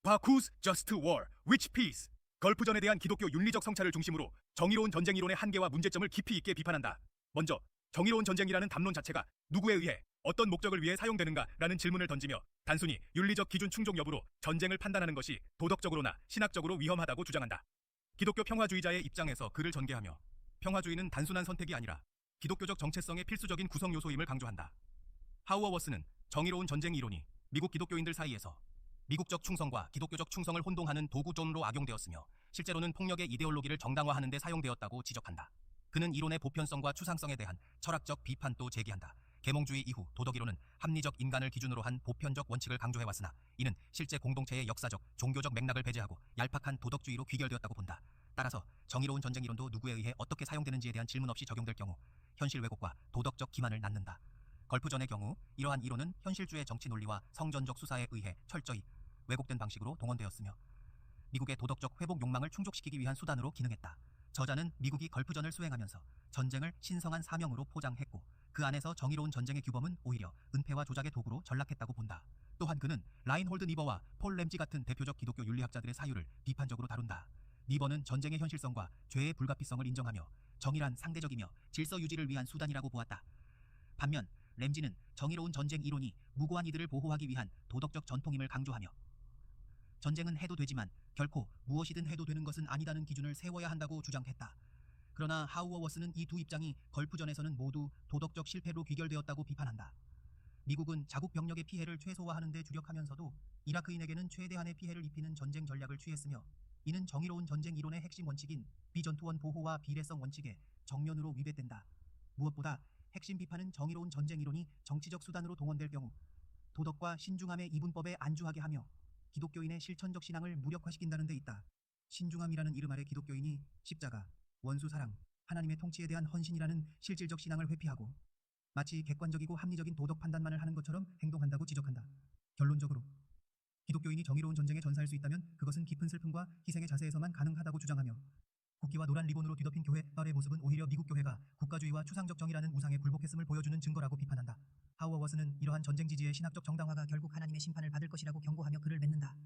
Baku's Just War, Which Peace? 걸프전에 대한 기독교 윤리적 성찰을 중심으로 정의로운 전쟁 이론의 한계와 문제점을 깊이 있게 비판한다. 먼저 정의로운 전쟁이라는 담론 자체가 누구에 의해 어떤 목적을 위해 사용되는가라는 질문을 던지며 단순히 윤리적 기준 충족 여부로 전쟁을 판단하는 것이 도덕적으로나 신학적으로 위험하다고 주장한다. 기독교 평화주의자의 입장에서 그를 전개하며 평화주의는 단순한 선택이 아니라 기독교적 정체성의 필수적인 구성 요소임을 강조한다. 하우어워스는 정의로운 전쟁 이론이 미국 기독교인들 사이에서 미국적 충성과 기독교적 충성을 혼동하는 도구존으로 악용되었으며 실제로는 폭력의 이데올로기를 정당화하는 데 사용되었다고 지적한다. 그는 이론의 보편성과 추상성에 대한 철학적 비판도 제기한다. 계몽주의 이후 도덕이론은 합리적 인간을 기준으로 한 보편적 원칙을 강조해왔으나 이는 실제 공동체의 역사적, 종교적 맥락을 배제하고 얄팍한 도덕주의로 귀결되었다고 본다. 따라서 정의로운 전쟁 이론도 누구에 의해 어떻게 사용되는지에 대한 질문 없이 적용될 경우 현실 왜곡과 도덕적 기만을 낳는다. 걸프전의 경우 이러한 이론은 현실주의 정치 논리와 성전적 수사에 의해 철저히 왜곡된 방식으로 동원되었으며 미국의 도덕적 회복 욕망을 충족시키기 위한 수단으로 기능했다. 저자는 미국이 걸프전을 수행하면서 전쟁을 신성한 사명으로 포장했고 그 안에서 정의로운 전쟁의 규범은 오히려 은폐와 조작의 도구로 전락했다고 본다. 또한 그는 라인홀드 니버와 폴 램지 같은 대표적 기독교 윤리학자들의 사유를 비판적으로 다룬다. 니버는 전쟁의 현실성과 죄의 불가피성을 인정하며 정의란 상대적이며 질서 유지를 위한 수단이라고 보았다. 반면 램지는 정의로운 전쟁 이론이 무고한 이들을 보호하기 위한 도덕적 전통임을 강조하며 전쟁은 해도 되지만 결코 무엇이든 해도 되는 것은 아니다는 기준을 세워야 한다고 주장했다. 그러나 하우어워스는 이 두 입장이 걸프전에서는 모두 도덕적 실패로 귀결되었다고 비판한다. 미국은 자국 병력의 피해를 최소화하는 데 주력하면서도 이라크인에게는 최대한의 피해를 입히는 전쟁 전략을 취했으며 이는 정의로운 전쟁 이론의 핵심 원칙인 비전투원 보호와 비례성 원칙에 정면으로 위배된다. 무엇보다 핵심 비판은 정의로운 전쟁 이론이 정치적 수단으로 동원될 경우 도덕과 신중함의 이분법에 안주하게 하며 기독교인의 실천적 신앙을 무력화시킨다는 데 있다. 신중함이라는 이름 아래 기독교인이 십자가, 원수 사랑, 하나님의 통치에 대한 헌신이라는 실질적 신앙을 회피하고 마치 객관적이고 합리적인 도덕 판단만을 하는 것처럼 행동한다고 지적한다. 결론적으로 기독교인이 정의로운 전쟁에 전사할 수 있다면 그것은 깊은 슬픔과 희생의 자세에서만 가능하다고 주장하며 국기와 노란 리본으로 뒤덮인 교회의 모습은 오히려 미국 교회가 국가주의와 추상적 정의라는 우상에 굴복했음을 보여주는 증거라고 비판한다. 하우어워스는 이러한 전쟁 지지의 신학적 정당화가 결국 하나님의 심판을 받을 것이라고 경고하며 글을 맺는다.